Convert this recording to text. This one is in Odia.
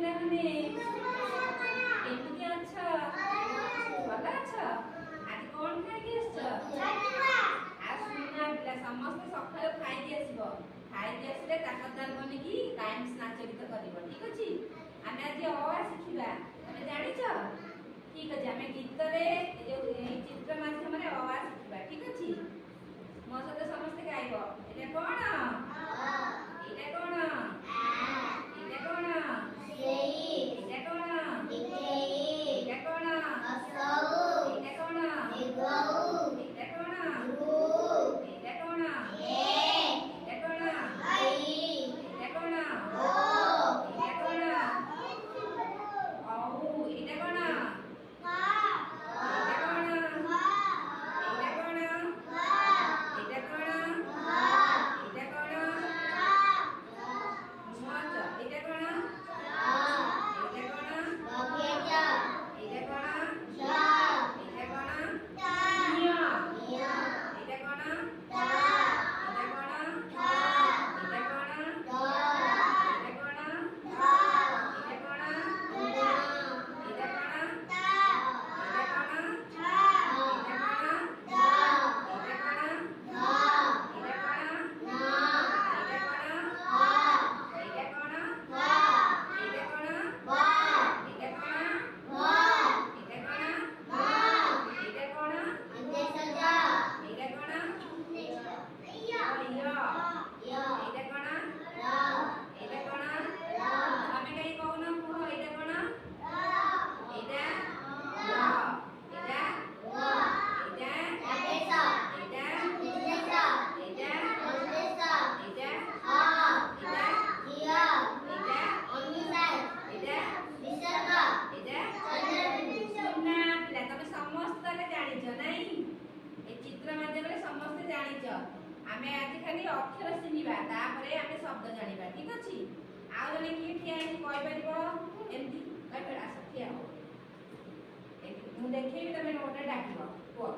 ପିଲାମାନେ କେମିତି ଅଛ? ଭଲ ଅଛ? ଆଜି କଣ ଖାଇକି ଆସିଛ? ଆଉ ଶୁଣୁନା ପିଲା ସମସ୍ତେ ସକାଳୁ ଖାଇକି ଆସିବ। ଖାଇକି ଆସିଲେ ତାକତଦାର ବନିକି ରାଇମ୍ସ ନାଚ ଗୀତ କରିବ। ଠିକ ଅଛି? ଆମେ ଆଜି ଅ ଆ ଶିଖିବା। ତମେ ଜାଣିଛ? ଠିକ ଅଛି, ଆମେ ଗୀତରେ ଏଇ ଚିତ୍ର ମାଧ୍ୟମରେ ଅ ଆ ଶିଖିବା। ଠିକ ଅଛି? ମୋ ସହିତ ସମସ୍ତେ ଗାଇବ। ଏଇଟା କଣ? ଏଇଟା କଣ? ଏଇଟା କଣ? ଏଇଟା କଣ? ଏଇଟା କଣ? ଏଇଟା କଣ? ଏଇଟା କଣ? ଏଇଟା କଣ? ଏଇଟା କଣ? ଏଇଟା କଣ? ଏଇଟା କଣ? ଅଉ ଏଇଟା କଣ? ଏଇଟା କଣ? ଏଇଟା କଣ? ଏଇଟା କଣ? ଏଇଟା କଣ? ମଚ ଏଇଟା କଣ? ଏଇଟା କଣ? ଏଇଟା କଣ? ଏଇଟା କଣ? ନିଅ ଏଇଟା କଣ? ଏଇଟା କଣ? ଏଇଟା କଣ? ଏଇଟା କଣ? ଏଇଟା କଣ? ଏଇଟା କଣ? ଆମେ ଆଜି ଖାଲି ଅକ୍ଷର ଚିହ୍ନିବା, ତାପରେ ଆମେ ଶବ୍ଦ ଜାଣିବା। ଠିକ ଅଛି? ଆଉ ଜଣେ କିଏ ଠିଆ ହେଇକି କହିପାରିବ? ଏମିତି କହିପାରିବ? ଆସ ଠିଆ ହୁଅ। ମୁଁ ଦେଖେଇବି, ତମେ ଗୋଟେ ଡାକିବ। କୁହ।